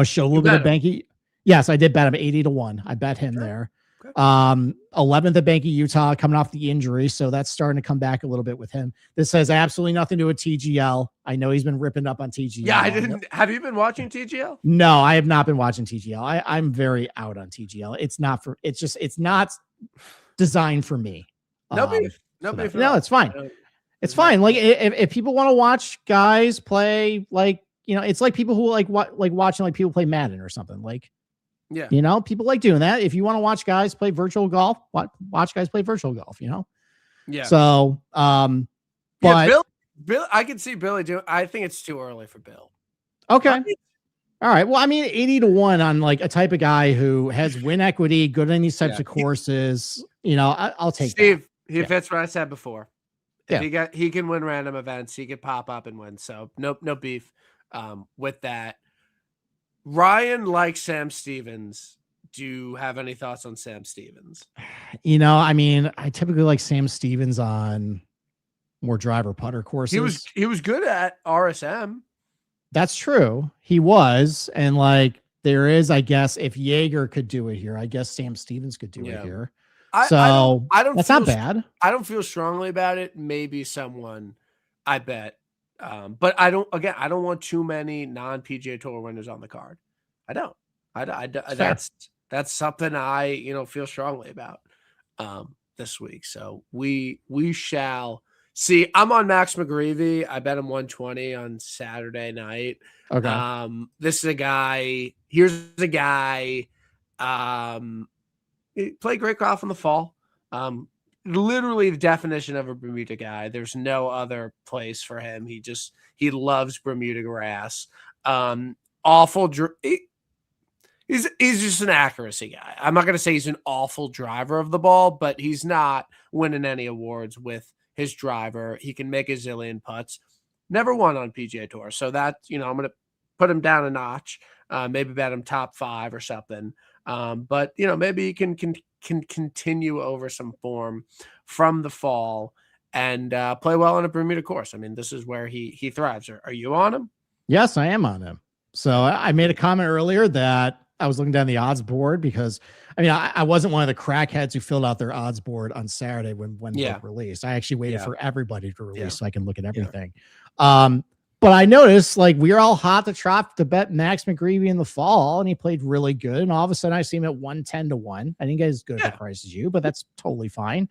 show a little bit of banky. Yes, I did bet him 80 to 1. I bet him there. Okay. 11th at Bank of Utah, coming off the injury, so that's starting to come back a little bit with him. This has absolutely nothing to do with TGL. I know he's been ripping up on TGL. Yeah, I didn't. Have you been watching TGL? No, I have not been watching TGL. I'm very out on TGL. It's not designed for me. No beef. No beef. No, it's fine. It's fine. Like if people want to watch guys play, like, you know, it's like people who like watching like people play Madden or something. Like, yeah, you know, people like doing that. If you want to watch guys play virtual golf, watch guys play virtual golf, you know? Yeah. So, but yeah, Bill, I can see Billy doing. I think it's too early for Bill. Okay. All right. Well, I mean, 80-1 on like a type of guy who has win equity, good in these types of courses. You know, I'll take Steve. That. He fits what I said before. If he can win random events, he could pop up and win. So no beef with that. Ryan likes Sam Stevens. Do you have any thoughts on Sam Stevens? You know, I mean, I typically like Sam Stevens on more driver putter courses. He was good at RSM. That's true. He was. And like there is, I guess, if Jaeger could do it here, I guess Sam Stevens could do it here. I don't that's not bad. I don't feel strongly about it. Maybe someone, I bet. But I don't want too many non-PGA Tour winners on the card. I don't. That's something I, feel strongly about this week. So we shall see. I'm on Max McGreevy. I bet him 120 on Saturday night. Okay. This is a guy. Here's a guy. He played great golf in the fall. Literally the definition of a Bermuda guy. There's no other place for him. He loves Bermuda grass. He's just an accuracy guy. I'm not going to say he's an awful driver of the ball, but he's not winning any awards with his driver. He can make a zillion putts. Never won on PGA Tour. So that, I'm going to put him down a notch. Maybe bet him top 5 or something. But maybe he can continue over some form from the fall and play well on a Bermuda course. I mean, this is where he thrives. Are you on him? Yes, I am on him. So I made a comment earlier that I was looking down the odds board because I wasn't one of the crackheads who filled out their odds board on Saturday when the book released. I actually waited for everybody to release so I can look at everything. But I noticed like we were all hot to trot to bet Max McGreevy in the fall, and he played really good. And all of a sudden I see him at 110-1. I didn't get as good a price as you, but that's totally fine.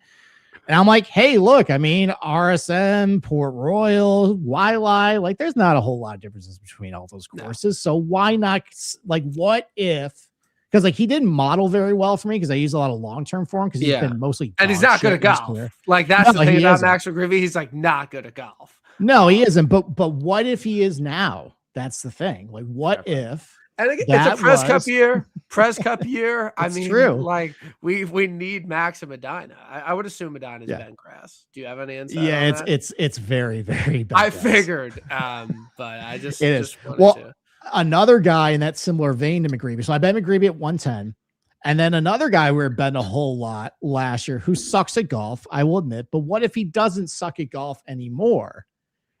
And I'm like, hey, look, RSM, Port Royal, Waialae, like there's not a whole lot of differences between all those courses. So why not, like, what if, because like he didn't model very well for me because I use a lot of long-term for him because he's been mostly and he's not good at golf. Like that's the thing about Max McGreevy. He's like not good at golf. No, he isn't. But what if he is now? That's the thing. Like, what if? And it's a Press Cup year. Press Cup year. True. Like we need Max and Medina. I would assume Medina's bent grass. Do you have any insight? Yeah, on that? it's very, very bent I grass. Figured. But I just wanted to. Another guy in that similar vein to McGreevy. So I bet McGreevy at 110. And then another guy we were betting a whole lot last year who sucks at golf, I will admit. But what if he doesn't suck at golf anymore?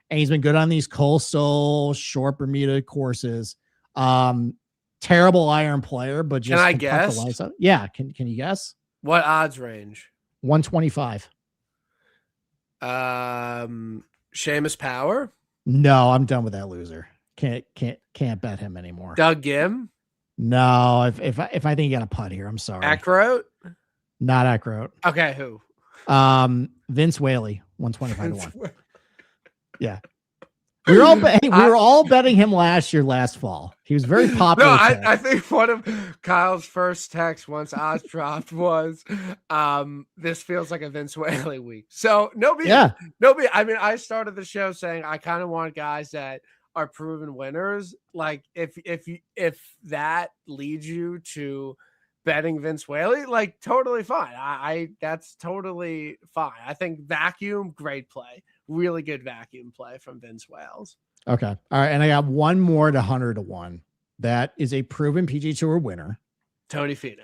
And he's been good on these coastal, short Bermuda courses. Terrible iron player, but just can I guess? Yeah, can you guess? What odds range? 125. Seamus Power? No, I'm done with that loser. Can't bet him anymore. Doug Gim? No, if I think you got a putt here, I'm sorry. Eckroat? Not Eckroat. Okay, who? Vince Whaley, 125-1. Yeah. We were all betting him last fall. He was very popular. No, I think one of Kyle's first texts once odds dropped was, this feels like a Vince Whaley week. So nobody. I started the show saying I kind of want guys that are proven winners. Like if that leads you to betting Vince Whaley, like totally fine. That's totally fine. I think vacuum, great play. Really good vacuum play from Vince Wales. Okay. All right. And I got one more to 100-1. That is a proven PGA Tour winner. Tony Finau.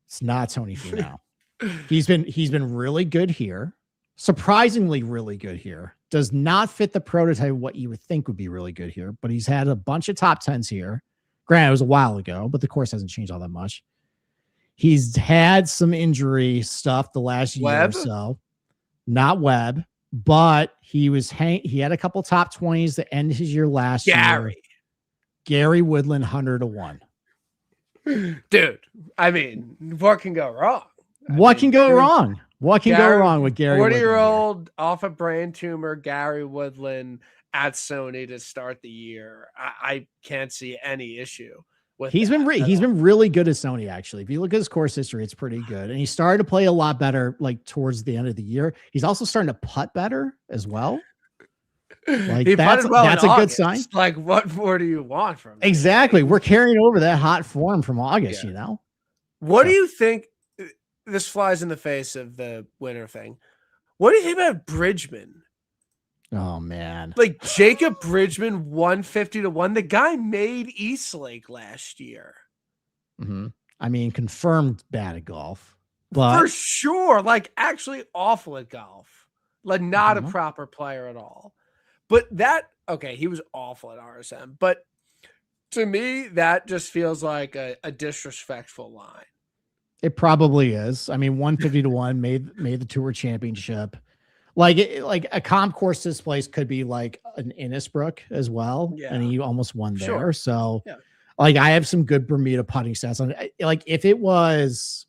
It's not Tony Finau. He's been really good here. Surprisingly really good here. Does not fit the prototype of what you would think would be really good here, but he's had a bunch of top 10s here. Granted, it was a while ago, but the course hasn't changed all that much. He's had some injury stuff the last year or Webb? so. Not Webb, but he had a couple top 20s to end his year last year. Gary Woodland 100-1. Dude, I mean, what can go wrong? What can go wrong? What can go wrong with Gary 40-year-old off a brain tumor, Gary Woodland at Sony to start the year. I can't see any issue with he's been really good at Sony, actually. If you look at his course history, it's pretty good. And he started to play a lot better like towards the end of the year. He's also starting to putt better as well. Like that's a good sign. Like, what more do you want from him? Exactly. We're carrying over that hot form from August, you know? What do you think? This flies in the face of the winter thing. What do you think about Bridgman? Oh, man. Like Jacob Bridgman, 150-1. The guy made Eastlake last year. Mm-hmm. I mean, confirmed bad at golf. But for sure. Like, actually awful at golf. Like, not a proper player at all. But he was awful at RSM. But to me, that just feels like a disrespectful line. It probably is. I mean, 150-1 made the Tour Championship. Like a comp course this place could be like an Innisbrook as well. Yeah. And he almost won there. Sure. So like I have some good Bermuda putting stats on it. Like if it was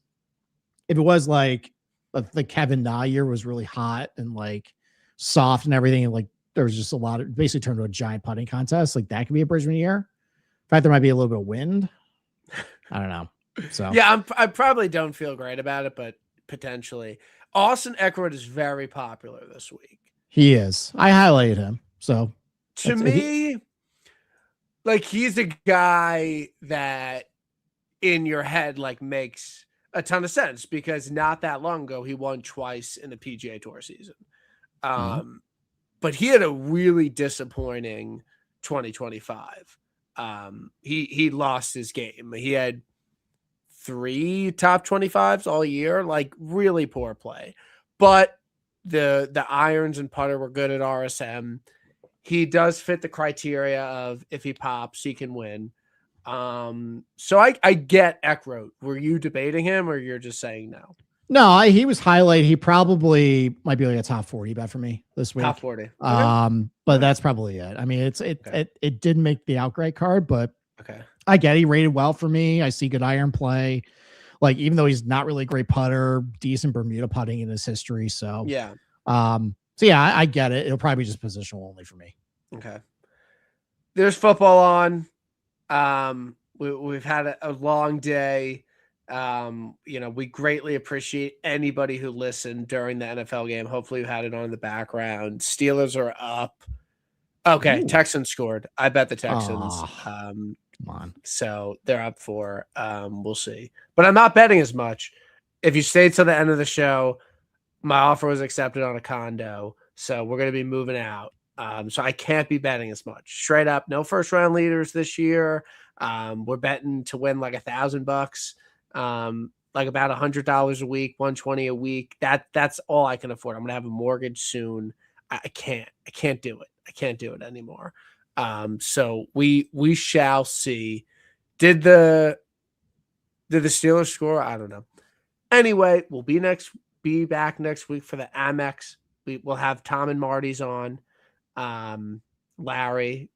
like the Kevin Na year was really hot and like soft and everything, and like there was just a lot of basically turned into a giant putting contest. Like that could be a Bridgman year. In fact, there might be a little bit of wind. I don't know. So yeah, I probably don't feel great about it, but potentially. Austin Eckroyd is very popular this week. He is. I highlighted him. So to me, like he's a guy that in your head like makes a ton of sense because not that long ago he won twice in the PGA Tour season. But he had a really disappointing 2025. He lost his game. He had 3 top 25s all year, like really poor play. But the irons and putter were good at RSM. He does fit the criteria of if he pops, he can win. So I get Eckroyd. Were you debating him or you're just saying no? No, he was highlighted. He probably might be like a top 40 bet for me this week. Top 40. But that's probably it. I mean, it didn't make the outright card, but okay. I get it. He rated well for me. I see good iron play. Like, even though he's not really a great putter, decent Bermuda putting in his history. So, yeah. I get it. It'll probably be just positional only for me. Okay. There's football on. We've had a long day. We greatly appreciate anybody who listened during the NFL game. Hopefully you had it on in the background. Steelers are up. Okay. Ooh. Texans scored. I bet the Texans. Come on. So they're up 4. We'll see. But I'm not betting as much. If you stayed till the end of the show, my offer was accepted on a condo. So we're going to be moving out. So I can't be betting as much. Straight up, no first round leaders this year. We're betting to win like $1,000, like about $100 a week, $120 a week. That's all I can afford. I'm going to have a mortgage soon. I can't do it. I can't do it anymore. So we shall see. Did the Steelers score? I don't know. Anyway, we'll be back next week for the Amex. We'll have Tom and Marty's on. Larry,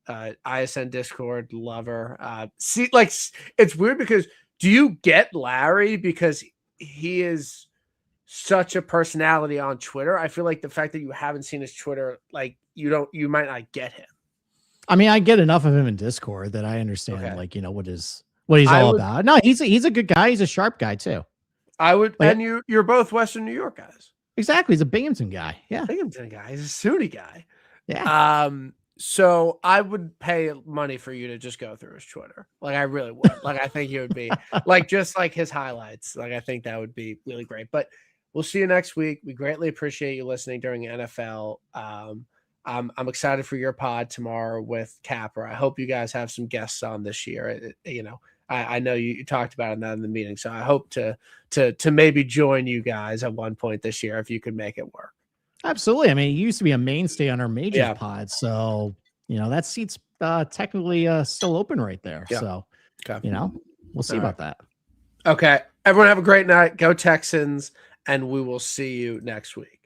ISN Discord lover. See, like it's weird because do you get Larry because he is such a personality on Twitter? I feel like the fact that you haven't seen his Twitter, like you might not get him. I mean, I get enough of him in Discord that I understand, what he's all about. No, he's a good guy. He's a sharp guy too. I would, like, and you're both Western New York guys. Exactly. He's a Binghamton guy. Yeah. Binghamton guy. He's a SUNY guy. Yeah. So I would pay money for you to just go through his Twitter. Like I really would. Like I think he would be like just like his highlights. Like I think that would be really great. But we'll see you next week. We greatly appreciate you listening during NFL. I'm excited for your pod tomorrow with Capra. I hope you guys have some guests on this year. I know you talked about it in the meeting, so I hope to maybe join you guys at one point this year if you could make it work. Absolutely. I mean, he used to be a mainstay on our major pod, so that seat's technically still open right there. Yeah. So, we'll see about that. Okay. Everyone have a great night. Go Texans, and we will see you next week.